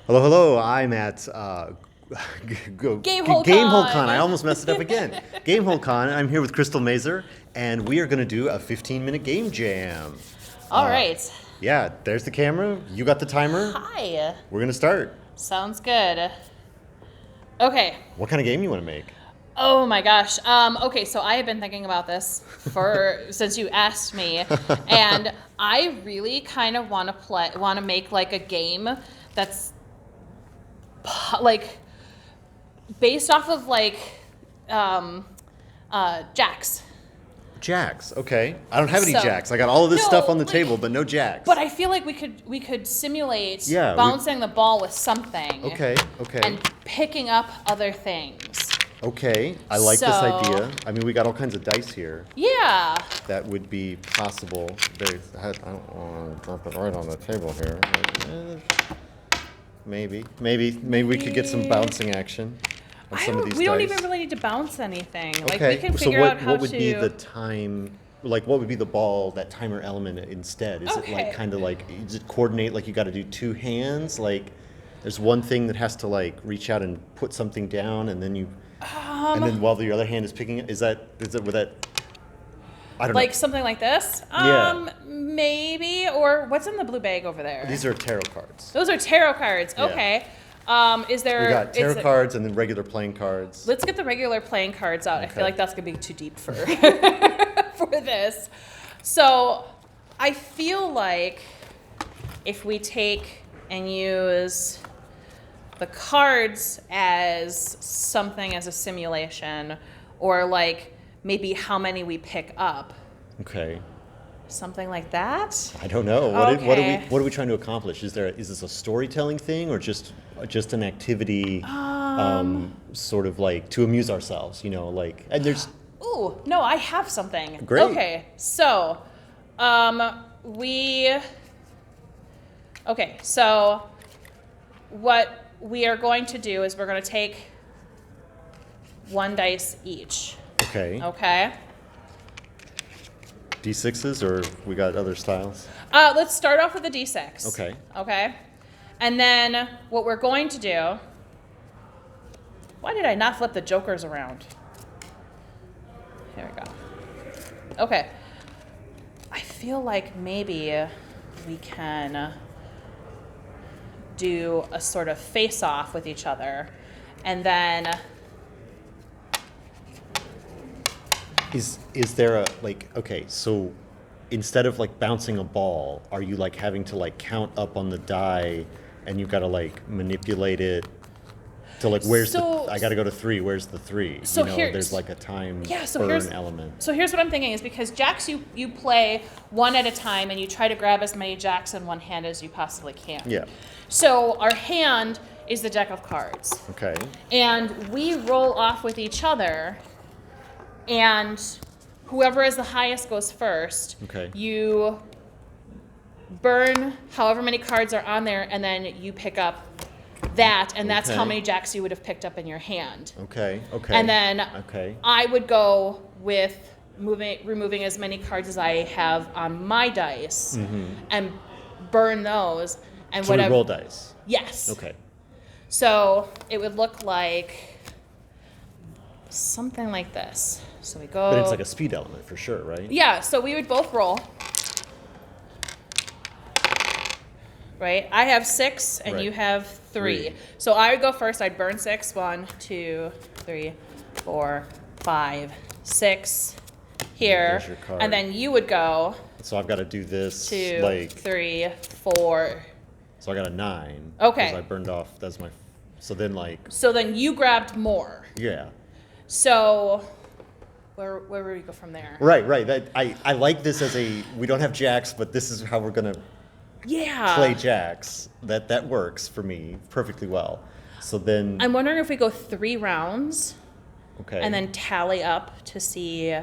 Hello, hello. I'm at GameHole Con. I almost messed it up again. GameHole Con. I'm here with Crystal Mazur, and we are going to do a 15-minute game jam. All right. Yeah, there's the camera. You got the timer. Hi. We're going to start. Sounds good. Okay. What kind of game you want to make? Oh my gosh. Okay, so I have been thinking about this since you asked me, and I really kind of want to make like a game that's like based off of like jacks. Jacks. Okay. I don't have any So- jacks. I got all of this No, stuff on the like- table, but no jacks. But I feel like we could simulate Yeah, bouncing the ball with something. Okay. Okay. And picking up other things. Okay. I like this So- idea. I mean, we got all kinds of dice here. Yeah. That would be possible. I don't want to drop it right on the table here. Maybe we could get some bouncing action on some of these We don't dice. even really need to bounce anything. Like Okay, we can so figure out how what would to. be the time? Like, what would be the ball, that timer element instead? Is it Okay. like kind of like, does it coordinate like you got to do two hands? Like, there's one thing that has to like reach out and put something down, and then you, and then while the other hand is picking it, is it with that? I don't like know. something like this? Yeah. Maybe. Or what's in the blue bag over there? These are tarot cards. Those are tarot cards. Yeah. Okay. Is there? We got tarot is it- cards and then regular playing cards. Let's get the regular playing cards out. I Okay. feel like that's gonna be too deep for for this. So I feel like if we take and use the cards as something as a simulation, or like maybe how many we pick up, Okay. something like that. I don't know. Okay. What are we trying to accomplish? Is this a storytelling thing or just an activity, sort of like to amuse ourselves? You know, like, and there's Ooh, no, I have something. Great. Okay, so what we are going to do is we're going to take one dice each. okay. Okay. D6s or we got other styles? Let's start off with a d6. Okay. Okay. And then what we're going to do. Why did I not flip the jokers around? Here we go. Okay. I feel like maybe we can do a sort of face-off with each other, and then Is there a like, okay, so instead of like bouncing a ball, are you like having to like count up on the die and you got to like manipulate it to like I got to go to 3, where's the 3? So you know, here's- there's like a time so burn here's element. So here's what I'm thinking is because jacks you play one at a time and you try to grab as many jacks in one hand as you possibly can. Yeah. So our hand is the deck of cards. Okay. And we roll off with each other, and whoever is the highest goes first. Okay. You burn however many cards are on there, and then you pick up that, and that's how Okay. many jacks you would have picked up in your hand. Okay. Okay. And then Okay. I would go with removing as many cards as I have on my dice and burn those. And So we whatever. roll dice. Yes. Okay. So it would look like something like this. So we go. But it's like a speed element for sure, right? Yeah. So we would both roll. Right. I have 6 and Right. you have 3. 3. So I would go first. I'd burn 6. 1, 2, 3, 4, 5, 6 here. There's your card. And then you would go So I've got to do this 2, like 3, 4. so I got a 9. Okay. Because I burned off. That's my. So then like So then you grabbed more. yeah. So where would we go from there? Right. That I like this as we don't have jacks, but this is how we're gonna Yeah. play jacks. That works for me perfectly well. So then I'm wondering if we go 3 rounds okay. and then tally up to see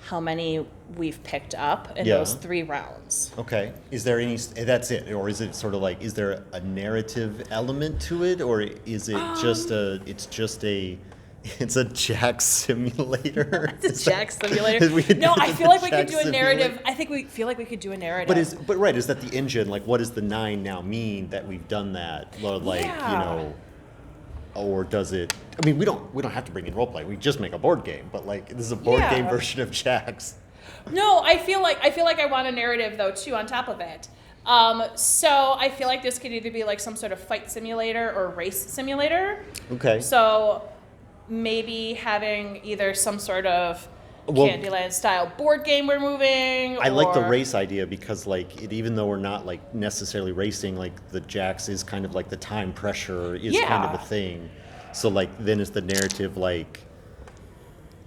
how many we've picked up in Yeah. those 3 rounds. okay. Is there any? That's it, or is it sort of like? Is there a narrative element to it, or is it just a? It's just a It's a jack simulator. It's a jack simulator. No, I feel like we could do a narrative. I think we feel like we could do a narrative. Is that the engine? Like, what does the 9 now mean that we've done that? Like, or does it? I mean, we don't have to bring in roleplay. We just make a board game. But like, this is a board game version of jacks. No, I feel like I want a narrative though too on top of it. So I feel like this could either be like some sort of fight simulator or race simulator. Okay. So maybe having either some sort of Candyland style board game we're moving. I like the race idea because like even though we're not like necessarily racing, like the jacks is kind of like the time pressure is kind of a thing. So like then is the narrative like,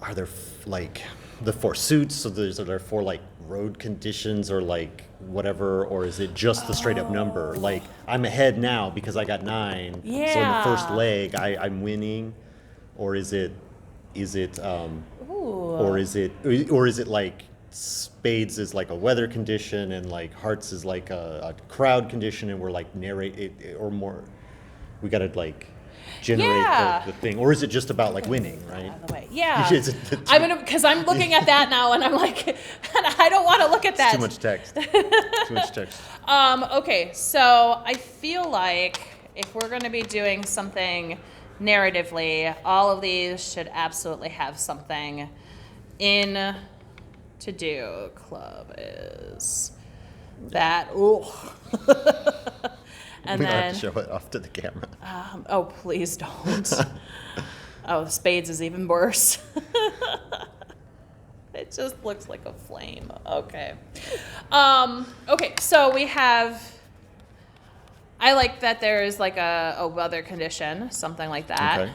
are there like the 4 suits? So are there 4 like road conditions or like whatever, or is it just the straight up number? Like I'm ahead now because I got 9. Yeah. So in the first leg I'm winning, or is it or is it like spades is like a weather condition and like hearts is like a crowd condition and we're like narrate it, or more we gotta like generate the thing, or is it just about like winning, right? By the way, because I'm looking at that now and I'm like, I don't want to look at that. It's too much text. Okay, so I feel like if we're going to be doing something narratively, all of these should absolutely have something in to do. Club is that. Ooh. And we don't then have to show it off to the camera. Oh, please don't. Spades is even worse. It just looks like a flame. Okay. Okay, so we have, I like that there is like a weather condition, something like that.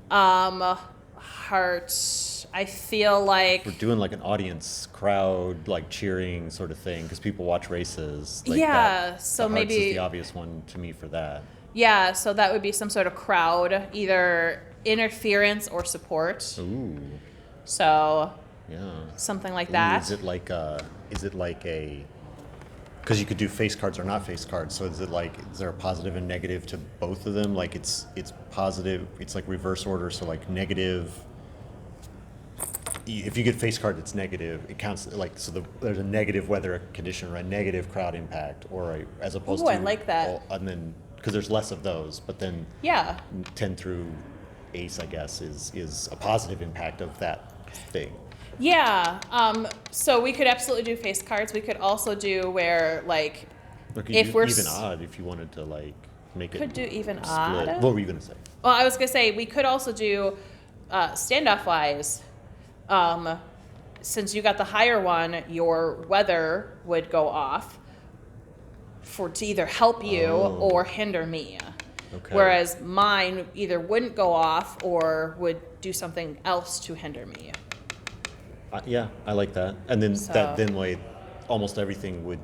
Okay. Heart, I feel like We're doing like an audience crowd, like cheering sort of thing, because people watch races. Like so the maybe Hearts is the obvious one to me for that. Yeah, so that would be some sort of crowd, either interference or support. Ooh. So Yeah. something like that. Is it like a? Because you could do face cards or not face cards. So is there a positive and negative to both of them? Like it's positive. It's like reverse order. So like negative. If you get face card that's negative, it counts like there's a negative weather condition or a negative crowd impact, or as opposed to. I like that. And then because there's less of those, but then 10 through ace, I guess, is a positive impact of that thing. Yeah. So we could absolutely do face cards. We could also do where like if we're even odd, if you wanted to like make it. Could do even split. odd. What were you gonna say? Well, I was gonna say we could also do standoff wise. Since you got the higher one, your weather would go off to either help you or hinder me. Okay. Whereas mine either wouldn't go off or would do something else to hinder me. Yeah, I like that. And then way, almost everything would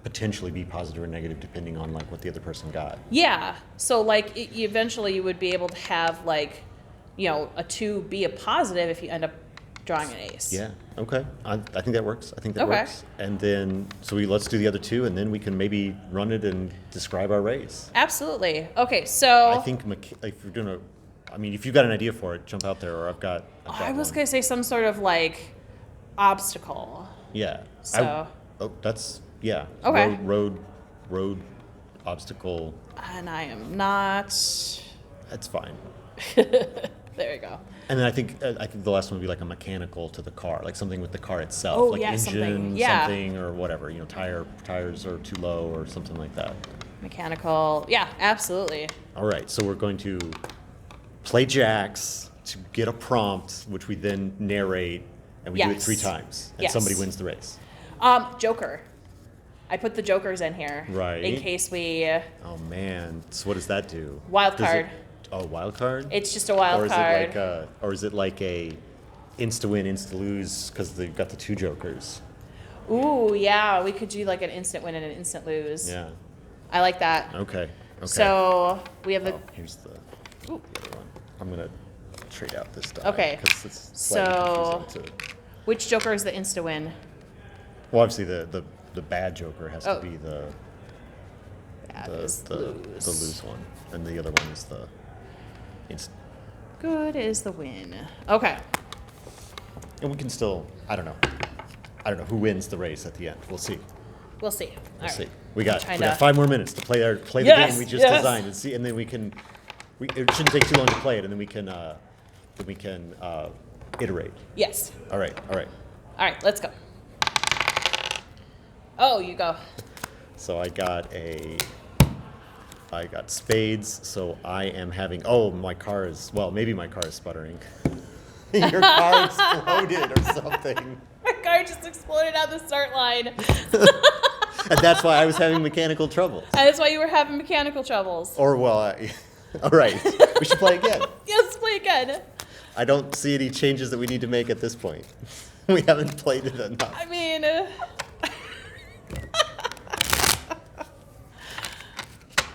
potentially be positive or negative depending on like what the other person got. Yeah. So like eventually you would be able to have like, a 2 be a positive if you end up drawing an ace. Yeah. Okay. I think that works. Works. And then let's do the other 2, and then we can maybe run it and describe our race. Absolutely. Okay. So I think if you're doing if you've got an idea for it, jump out there. Or I've got I was gonna say some sort of like obstacle. Yeah. So. That's yeah. Okay. Road obstacle. And I am not. That's fine. There you go. And then I think the last one would be like a mechanical to the car, like something with the car itself, like engine, something or whatever. Tires are too low or something like that. Mechanical, yeah, absolutely. All right, so we're going to play jacks to get a prompt, which we then narrate, and we do it 3 times, and somebody wins the race. Joker. I put the jokers in here, right? In case we. Oh man! So what does that do? Wild card. Wild card? It's just a wild card. Or is it like a insta-win, insta-lose because they've got the 2 jokers? Ooh, yeah. We could do like an instant win and an instant lose. Yeah. I like that. Okay. So we have the... here's the other one. I'm going to trade out this die. Okay. Because it's slightly confusing which joker is the insta-win? Well, obviously the bad joker has to be the lose one. And the other one is the good is the win. Okay. And we can still, I don't know who wins the race at the end. We'll see. We'll see. All We'll right. see. We got Trying to- 5 more minutes to play the Yes, game we just designed and see, and then it shouldn't take too long to play it, and then we can iterate. Yes. All right. All right, let's go. Oh, you go. So I got spades, so I am having, maybe my car is sputtering. Your car exploded or something. My car just exploded on the start line. And that's why I was having mechanical troubles. And that's why you were having mechanical troubles. All right, we should play again. Yes, play again. I don't see any changes that we need to make at this point. We haven't played it enough. I mean,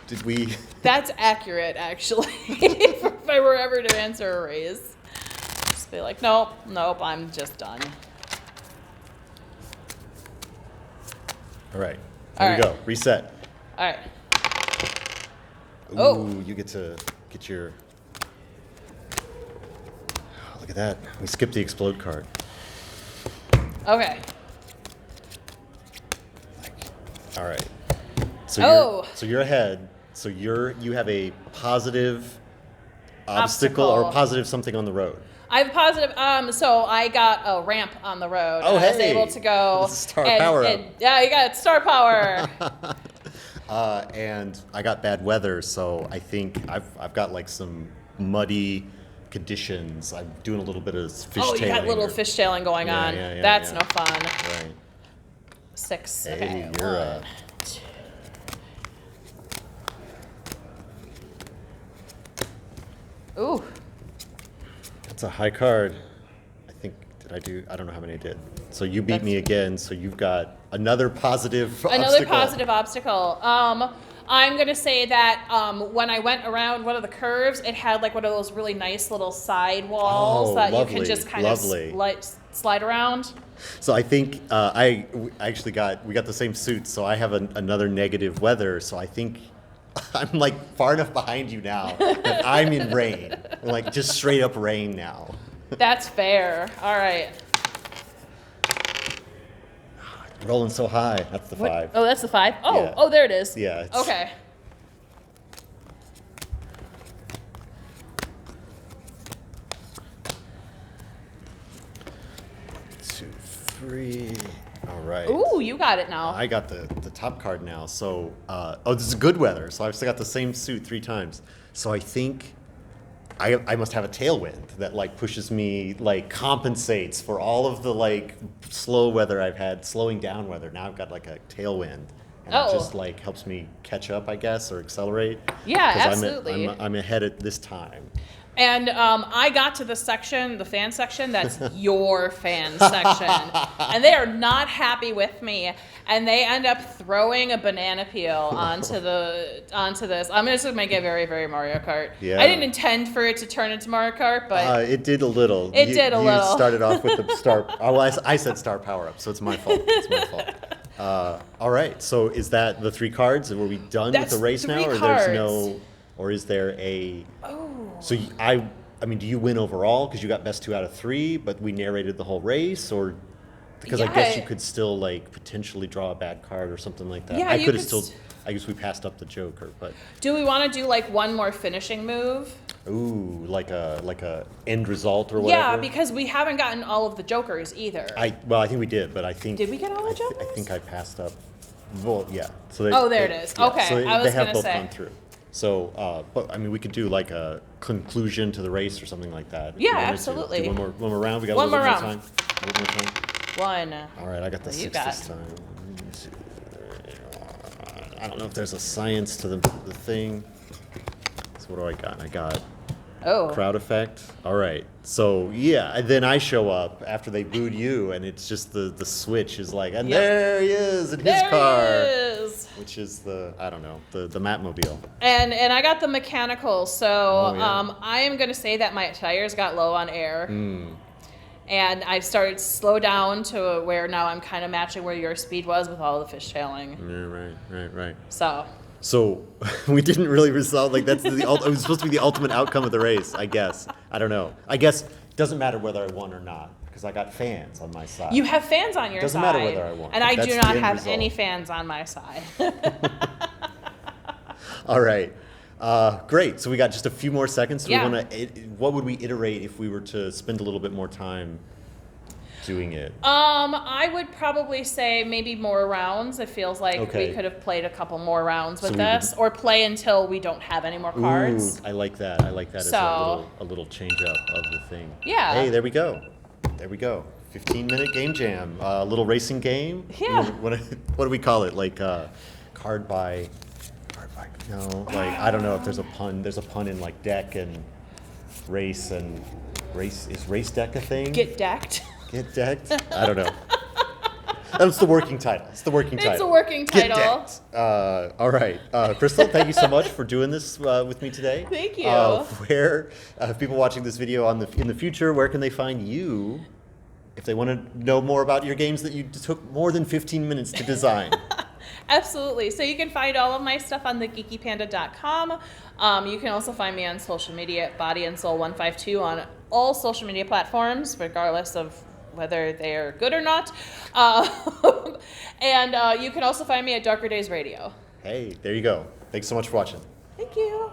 Did we? that's accurate, actually. If I were ever to answer a raise, just be like, nope, I'm just done. All right, All here we right. go. Reset. All right. Ooh, Oh. you get to get your. Oh, look at that. We skipped the explode card. Okay. All right. So Oh. you're ahead. So you have a positive obstacle or positive something on the road. I have a positive. So I got a ramp on the road. Oh, and I was hey. able to go. This is star power up. Yeah, you got star power. And I got bad weather, so I think I've got like some muddy conditions. I'm doing a little bit of fishtailing. Oh, you got a little or- fishtailing going Yeah, on. yeah, That's yeah. no fun. Right. 6. Hey, Okay. you're 1, 2. Ooh. That's a high card. I think, I don't know how many I did. So you beat me again, so you've got another positive obstacle. Positive obstacle. I'm gonna say that when I went around one of the curves, it had like one of those really nice little side walls that you can just kind of slide around. So I think we got the same suits, so I have another negative weather, so I think I'm like far enough behind you now that I'm in rain. Like just straight up rain now. That's fair. All right. Rolling so high. That's the 5. Oh, that's the 5. Oh, Yeah. oh, there it is. Yeah, it's- Okay. Two, 3. All right. Ooh, you got it now. I got the top card now. So, this is good weather. So I've still got the same suit 3 times. So I think I must have a tailwind that like pushes me, like compensates for all of the like slow weather I've had, slowing down weather. Now I've got like a tailwind. And it just like helps me catch up, I guess, or accelerate. Yeah, 'Cause absolutely. I'm ahead at this time. And I got to the section, the fan section, that's your fan section. And they are not happy with me. And they end up throwing a banana peel onto this. I'm just going to make it very, very Mario Kart. Yeah. I didn't intend for it to turn into Mario Kart, but It did a little. It did a little. You started off with the star. I said star power up, so it's my fault. It's my fault. All right. So is that the 3 cards? Were we done That's with the race 3 now, or cards. there's no, or is there a? Oh. So I mean, do you win overall because you got best 2 out of 3, but we narrated the whole race, or because I guess you could still like potentially draw a bad card or something like that. Yeah, I you could have could still. I guess we passed up the Joker, but Do we want to do like one more finishing move? ooh, like a end result or whatever. Yeah, because we haven't gotten all of the Jokers either. I think we did, but I think Did we get all the I Jokers? think I passed up. Well, yeah. So they, Oh, there it is. Okay, So I was they have gonna both say. gone through. So, but I mean, we could do like a conclusion to the race or something like that. if Yeah, you wanted to. absolutely. Do one more round. We got One a little more bit more round. time. A little more time. 1. All right, I got the What do you 6 this got? time. 1, 2, 3. I don't know if there's a science to the thing. So what do I got? I got Oh. crowd effect. All right. So yeah, and then I show up after they booed you, and it's just the switch is like, and Yep. there he is in his There car, it is. which is the Matmobile. And I got the mechanical, so Oh, yeah. I am going to say that my tires got low on air. Mm. And I started to slow down to where now I'm kind of matching where your speed was with all the fishtailing. Yeah, right. So We didn't really resolve, like, that's it was supposed to be the ultimate outcome of the race, I guess. I don't know. I guess it doesn't matter whether I won or not because I got fans on my side. You have fans on your Doesn't side. matter whether I won. And I That's do the not end have result. any fans on my side. All right. Great. So we got just a few more seconds. Do Yeah. we want to? What would we iterate if we were to spend a little bit more time doing it? I would probably say maybe more rounds. It feels like Okay. we could have played a couple more rounds with So we this, or play until we don't have any more cards. Ooh, I like that. I like that as So- a little change up of the thing. Yeah. Hey, there we go. There we go. 15-minute game jam. A little racing game. Yeah. What do we call it? Like card by. No, like I don't know if there's a pun. There's a pun in like deck and race and race. Is race deck a thing? Get decked. Get decked? I don't know. That's the working title. It's the working title. It's a working Get title. decked. All right. Crystal, thank you so much for doing this with me today. Thank you. Where people watching this video in the future, where can they find you if they want to know more about your games that you took more than 15 minutes to design? Absolutely. So you can find all of my stuff on thegeekypanda.com. You can also find me on social media at bodyandsoul152 on all social media platforms, regardless of whether they are good or not. And you can also find me at Darker Days Radio. Hey, there you go. Thanks so much for watching. Thank you.